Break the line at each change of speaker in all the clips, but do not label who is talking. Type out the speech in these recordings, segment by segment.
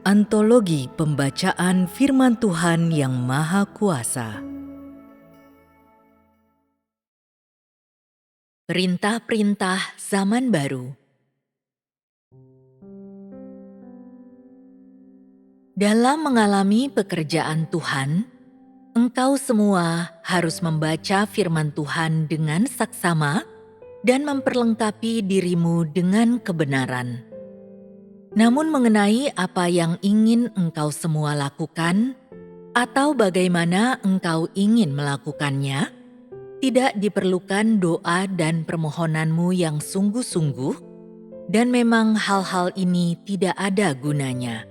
Antologi Pembacaan Firman Tuhan yang Maha Kuasa. Perintah-perintah Zaman Baru. Dalam mengalami pekerjaan Tuhan, engkau semua harus membaca firman Tuhan dengan saksama dan memperlengkapi dirimu dengan kebenaran. Namun mengenai apa yang ingin engkau semua lakukan, atau bagaimana engkau ingin melakukannya, tidak diperlukan doa dan permohonanmu yang sungguh-sungguh, dan memang hal-hal ini tidak ada gunanya.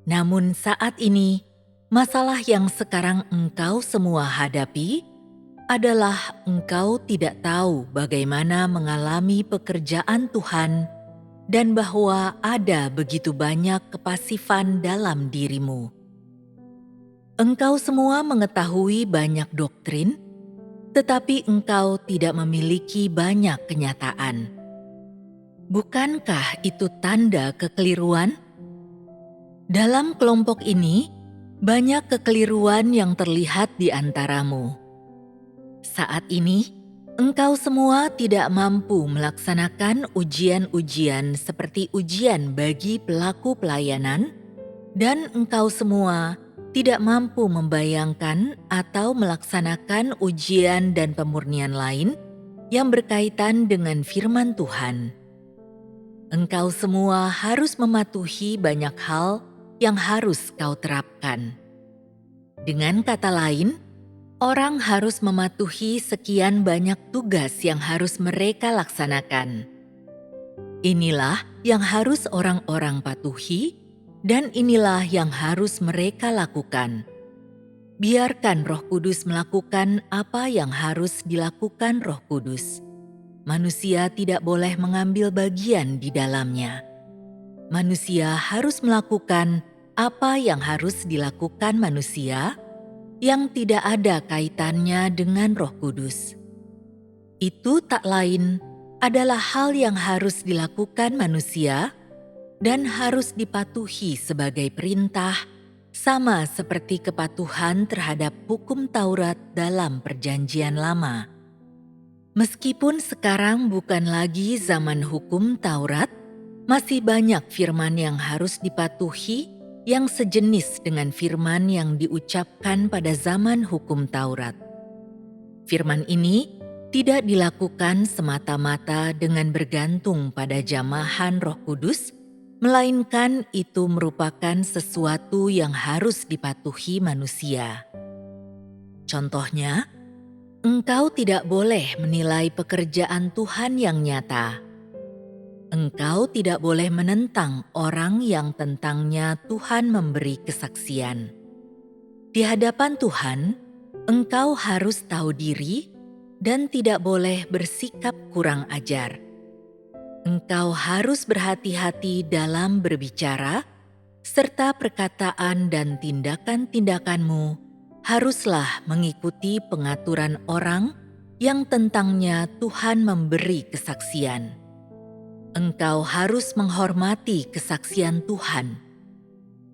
Namun saat ini, masalah yang sekarang engkau semua hadapi adalah engkau tidak tahu bagaimana mengalami pekerjaan Tuhan dan bahwa ada begitu banyak kepasifan dalam dirimu. Engkau semua mengetahui banyak doktrin, tetapi engkau tidak memiliki banyak kenyataan. Bukankah itu tanda kekeliruan? Dalam kelompok ini, banyak kekeliruan yang terlihat di antaramu. Saat ini, engkau semua tidak mampu melaksanakan ujian-ujian seperti ujian bagi pelaku pelayanan, dan engkau semua tidak mampu membayangkan atau melaksanakan ujian dan pemurnian lain yang berkaitan dengan firman Tuhan. Engkau semua harus mematuhi banyak hal yang harus kau terapkan. Dengan kata lain, orang harus mematuhi sekian banyak tugas yang harus mereka laksanakan. Inilah yang harus orang-orang patuhi, dan inilah yang harus mereka lakukan. Biarkan Roh Kudus melakukan apa yang harus dilakukan Roh Kudus. Manusia tidak boleh mengambil bagian di dalamnya. Manusia harus melakukan apa yang harus dilakukan manusia, yang tidak ada kaitannya dengan Roh Kudus. Itu tak lain adalah hal yang harus dilakukan manusia dan harus dipatuhi sebagai perintah, sama seperti kepatuhan terhadap hukum Taurat dalam Perjanjian Lama. Meskipun sekarang bukan lagi zaman hukum Taurat, masih banyak firman yang harus dipatuhi yang sejenis dengan firman yang diucapkan pada zaman hukum Taurat. Firman ini tidak dilakukan semata-mata dengan bergantung pada jamahan Roh Kudus, melainkan itu merupakan sesuatu yang harus dipatuhi manusia. Contohnya, engkau tidak boleh menilai pekerjaan Tuhan yang nyata. Engkau tidak boleh menentang orang yang tentangnya Tuhan memberi kesaksian. Di hadapan Tuhan, engkau harus tahu diri dan tidak boleh bersikap kurang ajar. Engkau harus berhati-hati dalam berbicara, serta perkataan dan tindakan-tindakanmu haruslah mengikuti pengaturan orang yang tentangnya Tuhan memberi kesaksian. Engkau harus menghormati kesaksian Tuhan.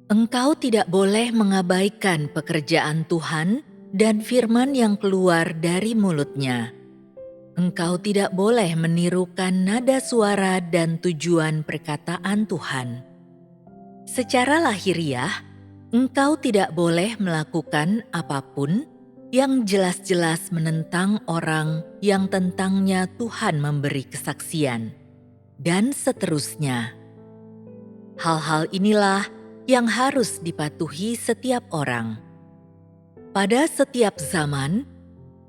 Engkau tidak boleh mengabaikan pekerjaan Tuhan dan firman yang keluar dari mulutnya. Engkau tidak boleh menirukan nada suara dan tujuan perkataan Tuhan. Secara lahiriah, engkau tidak boleh melakukan apapun yang jelas-jelas menentang orang yang tentangnya Tuhan memberi kesaksian, dan seterusnya. Hal-hal inilah yang harus dipatuhi setiap orang. Pada setiap zaman,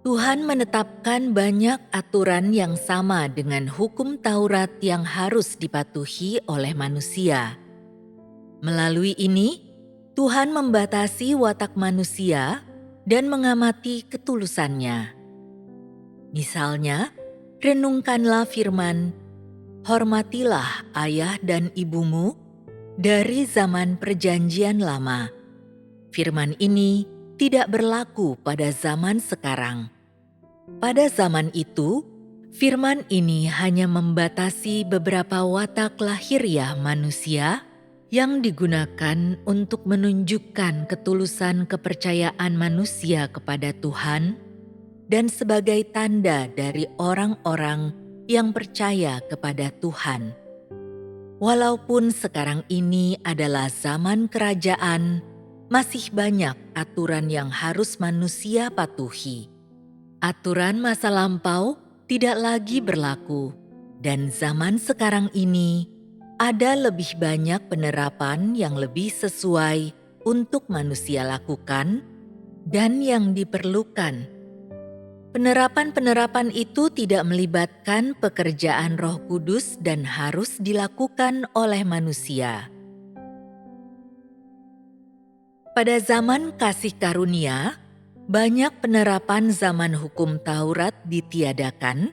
Tuhan menetapkan banyak aturan yang sama dengan hukum Taurat yang harus dipatuhi oleh manusia. Melalui ini, Tuhan membatasi watak manusia dan mengamati ketulusannya. Misalnya, renungkanlah firman, "Hormatilah ayah dan ibumu," dari zaman Perjanjian Lama. Firman ini tidak berlaku pada zaman sekarang. Pada zaman itu, firman ini hanya membatasi beberapa watak lahiriah manusia yang digunakan untuk menunjukkan ketulusan kepercayaan manusia kepada Tuhan dan sebagai tanda dari orang-orang yang percaya kepada Tuhan. Walaupun sekarang ini adalah zaman kerajaan, masih banyak aturan yang harus manusia patuhi. Aturan masa lampau tidak lagi berlaku, dan zaman sekarang ini ada lebih banyak penerapan yang lebih sesuai untuk manusia lakukan dan yang diperlukan. Penerapan-penerapan itu tidak melibatkan pekerjaan Roh Kudus dan harus dilakukan oleh manusia. Pada zaman kasih karunia, banyak penerapan zaman hukum Taurat ditiadakan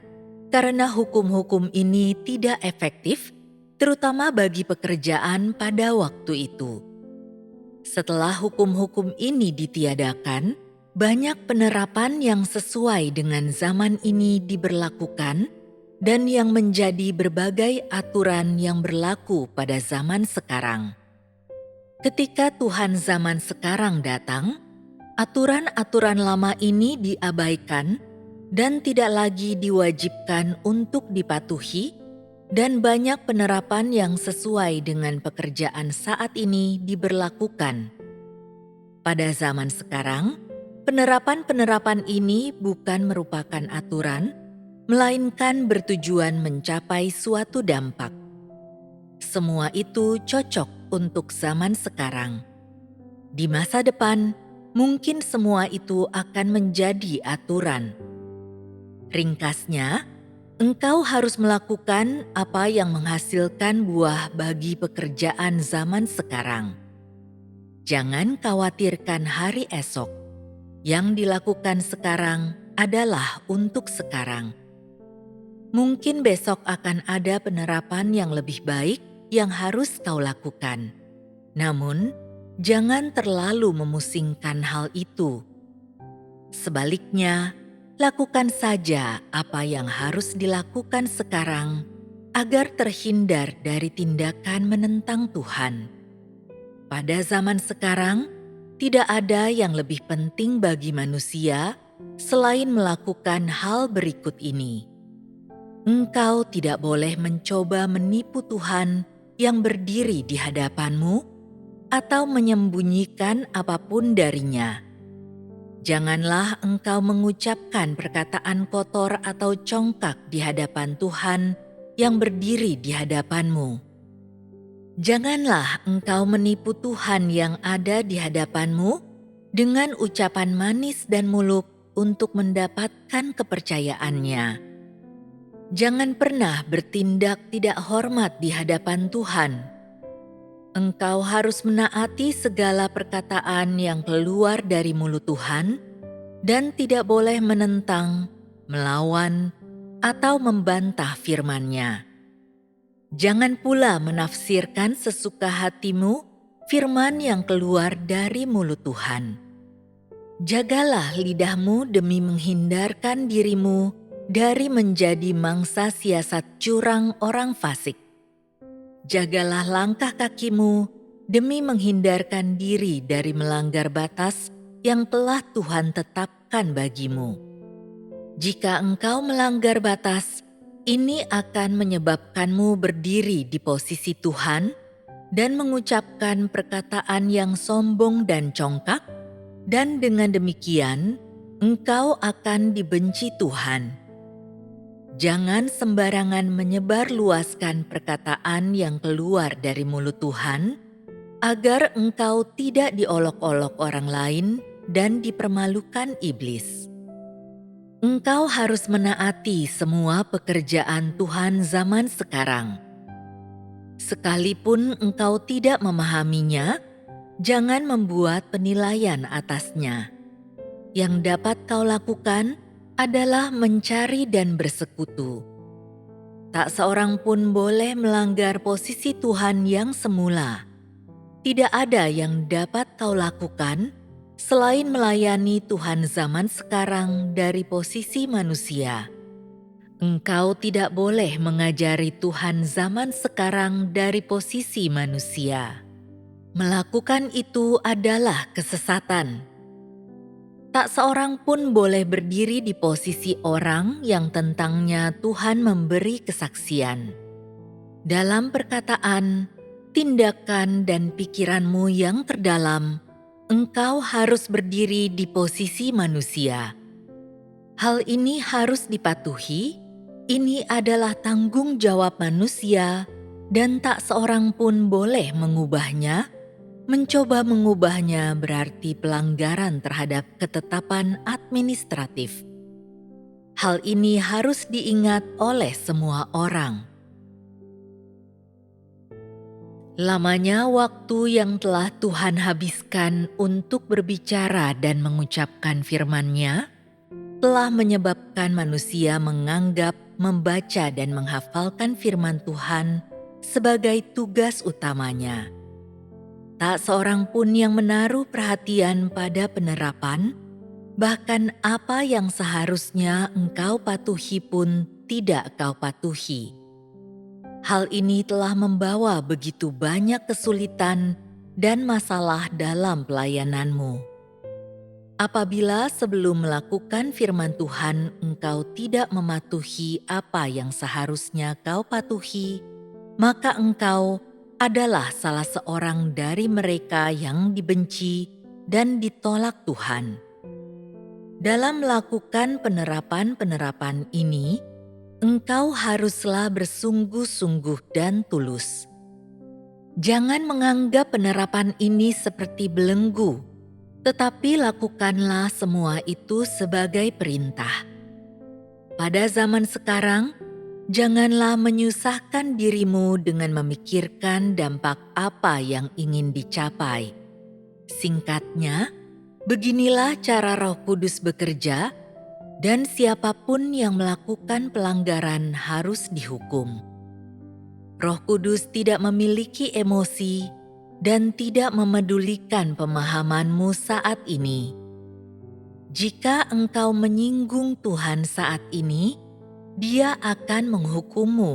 karena hukum-hukum ini tidak efektif, terutama bagi pekerjaan pada waktu itu. Setelah hukum-hukum ini ditiadakan, banyak penerapan yang sesuai dengan zaman ini diberlakukan dan yang menjadi berbagai aturan yang berlaku pada zaman sekarang. Ketika Tuhan zaman sekarang datang, aturan-aturan lama ini diabaikan dan tidak lagi diwajibkan untuk dipatuhi, dan banyak penerapan yang sesuai dengan pekerjaan saat ini diberlakukan. Pada zaman sekarang, penerapan-penerapan ini bukan merupakan aturan, melainkan bertujuan mencapai suatu dampak. Semua itu cocok untuk zaman sekarang. Di masa depan, mungkin semua itu akan menjadi aturan. Ringkasnya, engkau harus melakukan apa yang menghasilkan buah bagi pekerjaan zaman sekarang. Jangan khawatirkan hari esok. Yang dilakukan sekarang adalah untuk sekarang. Mungkin besok akan ada penerapan yang lebih baik yang harus kau lakukan. Namun, jangan terlalu memusingkan hal itu. Sebaliknya, lakukan saja apa yang harus dilakukan sekarang agar terhindar dari tindakan menentang Tuhan. Pada zaman sekarang, tidak ada yang lebih penting bagi manusia selain melakukan hal berikut ini. Engkau tidak boleh mencoba menipu Tuhan yang berdiri di hadapanmu atau menyembunyikan apapun darinya. Janganlah engkau mengucapkan perkataan kotor atau congkak di hadapan Tuhan yang berdiri di hadapanmu. Janganlah engkau menipu Tuhan yang ada di hadapanmu dengan ucapan manis dan muluk untuk mendapatkan kepercayaannya. Jangan pernah bertindak tidak hormat di hadapan Tuhan. Engkau harus menaati segala perkataan yang keluar dari mulut Tuhan dan tidak boleh menentang, melawan, atau membantah firman-Nya. Jangan pula menafsirkan sesuka hatimu firman yang keluar dari mulut Tuhan. Jagalah lidahmu demi menghindarkan dirimu dari menjadi mangsa siasat curang orang fasik. Jagalah langkah kakimu demi menghindarkan diri dari melanggar batas yang telah Tuhan tetapkan bagimu. Jika engkau melanggar batas, ini akan menyebabkanmu berdiri di posisi Tuhan dan mengucapkan perkataan yang sombong dan congkak, dan dengan demikian engkau akan dibenci Tuhan. Jangan sembarangan menyebarluaskan perkataan yang keluar dari mulut Tuhan, agar engkau tidak diolok-olok orang lain dan dipermalukan iblis. Engkau harus menaati semua pekerjaan Tuhan zaman sekarang. Sekalipun engkau tidak memahaminya, jangan membuat penilaian atasnya. Yang dapat kau lakukan adalah mencari dan bersekutu. Tak seorang pun boleh melanggar posisi Tuhan yang semula. Tidak ada yang dapat kau lakukan selain melayani Tuhan zaman sekarang dari posisi manusia. Engkau tidak boleh mengajari Tuhan zaman sekarang dari posisi manusia. Melakukan itu adalah kesesatan. Tak seorang pun boleh berdiri di posisi orang yang tentangnya Tuhan memberi kesaksian. Dalam perkataan, tindakan, dan pikiranmu yang terdalam, engkau harus berdiri di posisi manusia. Hal ini harus dipatuhi, ini adalah tanggung jawab manusia, dan tak seorang pun boleh mengubahnya. Mencoba mengubahnya berarti pelanggaran terhadap ketetapan administratif. Hal ini harus diingat oleh semua orang. Lamanya waktu yang telah Tuhan habiskan untuk berbicara dan mengucapkan firman-Nya telah menyebabkan manusia menganggap membaca dan menghafalkan firman Tuhan sebagai tugas utamanya. Tak seorang pun yang menaruh perhatian pada penerapan, bahkan apa yang seharusnya engkau patuhi pun tidak kau patuhi. Hal ini telah membawa begitu banyak kesulitan dan masalah dalam pelayananmu. Apabila sebelum melakukan firman Tuhan engkau tidak mematuhi apa yang seharusnya kau patuhi, maka engkau adalah salah seorang dari mereka yang dibenci dan ditolak Tuhan. Dalam melakukan penerapan-penerapan ini, engkau haruslah bersungguh-sungguh dan tulus. Jangan menganggap penerapan ini seperti belenggu, tetapi lakukanlah semua itu sebagai perintah. Pada zaman sekarang, janganlah menyusahkan dirimu dengan memikirkan dampak apa yang ingin dicapai. Singkatnya, beginilah cara Roh Kudus bekerja, dan siapapun yang melakukan pelanggaran harus dihukum. Roh Kudus tidak memiliki emosi dan tidak memedulikan pemahamanmu saat ini. Jika engkau menyinggung Tuhan saat ini, Dia akan menghukummu.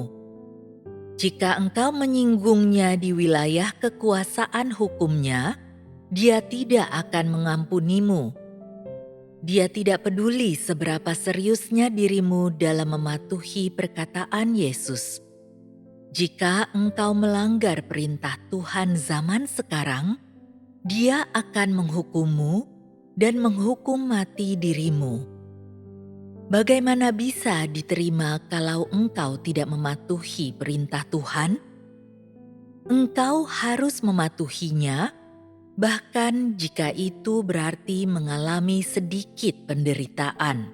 Jika engkau menyinggungnya di wilayah kekuasaan hukumnya, Dia tidak akan mengampunimu. Dia tidak peduli seberapa seriusnya dirimu dalam mematuhi perkataan Yesus. Jika engkau melanggar perintah Tuhan zaman sekarang, Dia akan menghukummu dan menghukum mati dirimu. Bagaimana bisa diterima kalau engkau tidak mematuhi perintah Tuhan? Engkau harus mematuhinya, bahkan jika itu berarti mengalami sedikit penderitaan.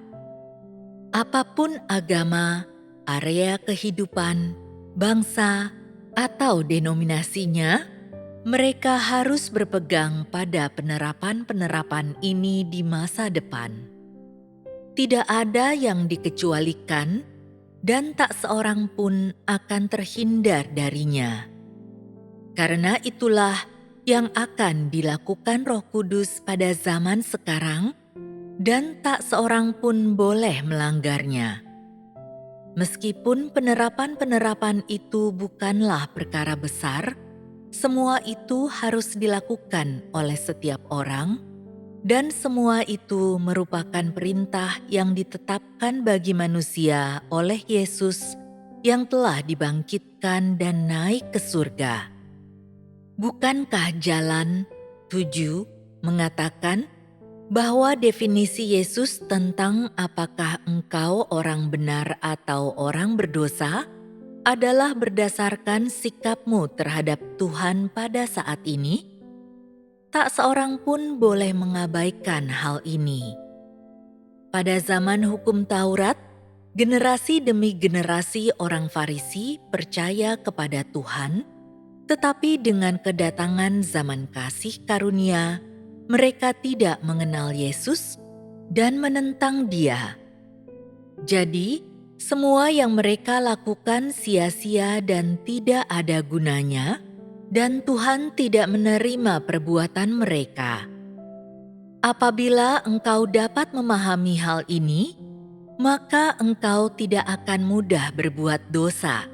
Apapun agama, area kehidupan, bangsa, atau denominasinya, mereka harus berpegang pada penerapan-penerapan ini di masa depan. Tidak ada yang dikecualikan, dan tak seorang pun akan terhindar darinya. Karena itulah yang akan dilakukan Roh Kudus pada zaman sekarang, dan tak seorang pun boleh melanggarnya. Meskipun penerapan-penerapan itu bukanlah perkara besar, semua itu harus dilakukan oleh setiap orang, dan semua itu merupakan perintah yang ditetapkan bagi manusia oleh Yesus yang telah dibangkitkan dan naik ke surga. Bukankah Jalan 7 mengatakan bahwa definisi Yesus tentang apakah engkau orang benar atau orang berdosa adalah berdasarkan sikapmu terhadap Tuhan pada saat ini? Tak seorang pun boleh mengabaikan hal ini. Pada zaman hukum Taurat, generasi demi generasi orang Farisi percaya kepada Tuhan, tetapi dengan kedatangan zaman kasih karunia, mereka tidak mengenal Yesus dan menentang Dia. Jadi, semua yang mereka lakukan sia-sia dan tidak ada gunanya, dan Tuhan tidak menerima perbuatan mereka. Apabila engkau dapat memahami hal ini, maka engkau tidak akan mudah berbuat dosa.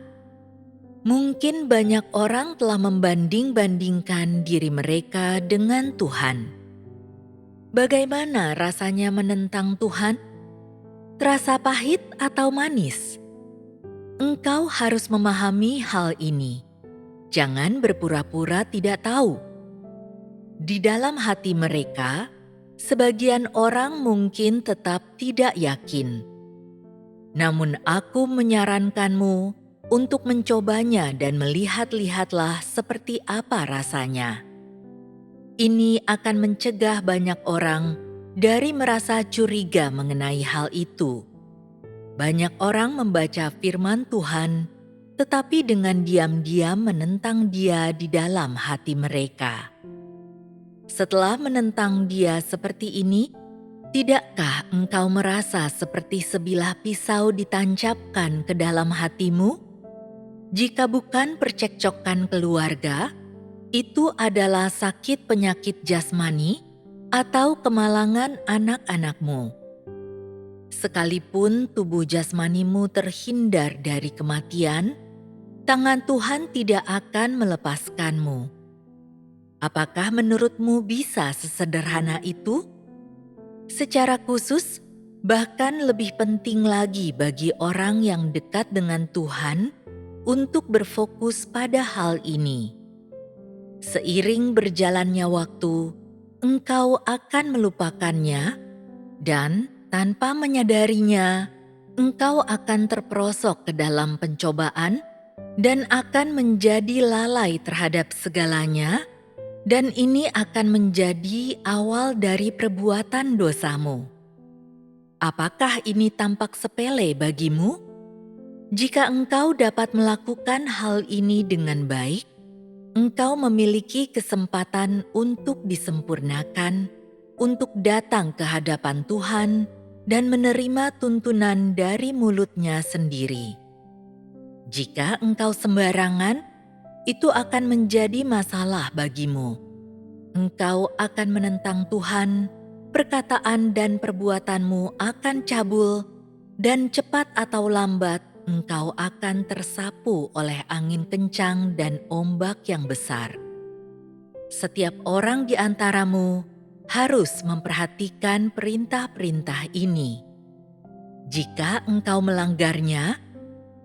Mungkin banyak orang telah membanding-bandingkan diri mereka dengan Tuhan. Bagaimana rasanya menentang Tuhan? Terasa pahit atau manis? Engkau harus memahami hal ini. Jangan berpura-pura tidak tahu. Di dalam hati mereka, sebagian orang mungkin tetap tidak yakin. Namun aku menyarankanmu untuk mencobanya dan melihat-lihatlah seperti apa rasanya. Ini akan mencegah banyak orang dari merasa curiga mengenai hal itu. Banyak orang membaca firman Tuhan, tetapi dengan diam-diam menentang Dia di dalam hati mereka. Setelah menentang Dia seperti ini, tidakkah engkau merasa seperti sebilah pisau ditancapkan ke dalam hatimu? Jika bukan percekcokan keluarga, itu adalah sakit penyakit jasmani atau kemalangan anak-anakmu. Sekalipun tubuh jasmanimu terhindar dari kematian, tangan Tuhan tidak akan melepaskanmu. Apakah menurutmu bisa sesederhana itu? Secara khusus, bahkan lebih penting lagi bagi orang yang dekat dengan Tuhan untuk berfokus pada hal ini. Seiring berjalannya waktu, engkau akan melupakannya, dan tanpa menyadarinya, engkau akan terperosok ke dalam pencobaan dan akan menjadi lalai terhadap segalanya, dan ini akan menjadi awal dari perbuatan dosamu. Apakah ini tampak sepele bagimu? Jika engkau dapat melakukan hal ini dengan baik, engkau memiliki kesempatan untuk disempurnakan, untuk datang ke hadapan Tuhan dan menerima tuntunan dari mulut-Nya sendiri. Jika engkau sembarangan, itu akan menjadi masalah bagimu. Engkau akan menentang Tuhan, perkataan dan perbuatanmu akan cabul, dan cepat atau lambat engkau akan tersapu oleh angin kencang dan ombak yang besar. Setiap orang di antaramu harus memperhatikan perintah-perintah ini. Jika engkau melanggarnya,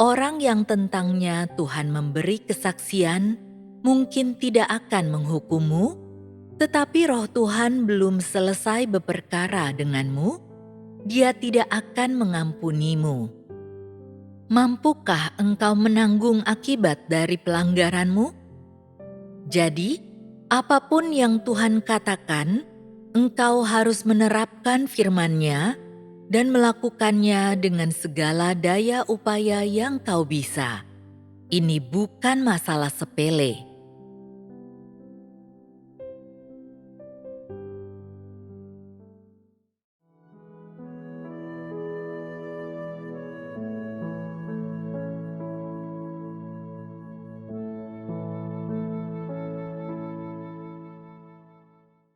orang yang tentangnya Tuhan memberi kesaksian mungkin tidak akan menghukummu, tetapi Roh Tuhan belum selesai berperkara denganmu, Dia tidak akan mengampunimu. Mampukah engkau menanggung akibat dari pelanggaranmu? Jadi, apapun yang Tuhan katakan, engkau harus menerapkan firman-Nya dan melakukannya dengan segala daya upaya yang kau bisa. Ini bukan masalah sepele.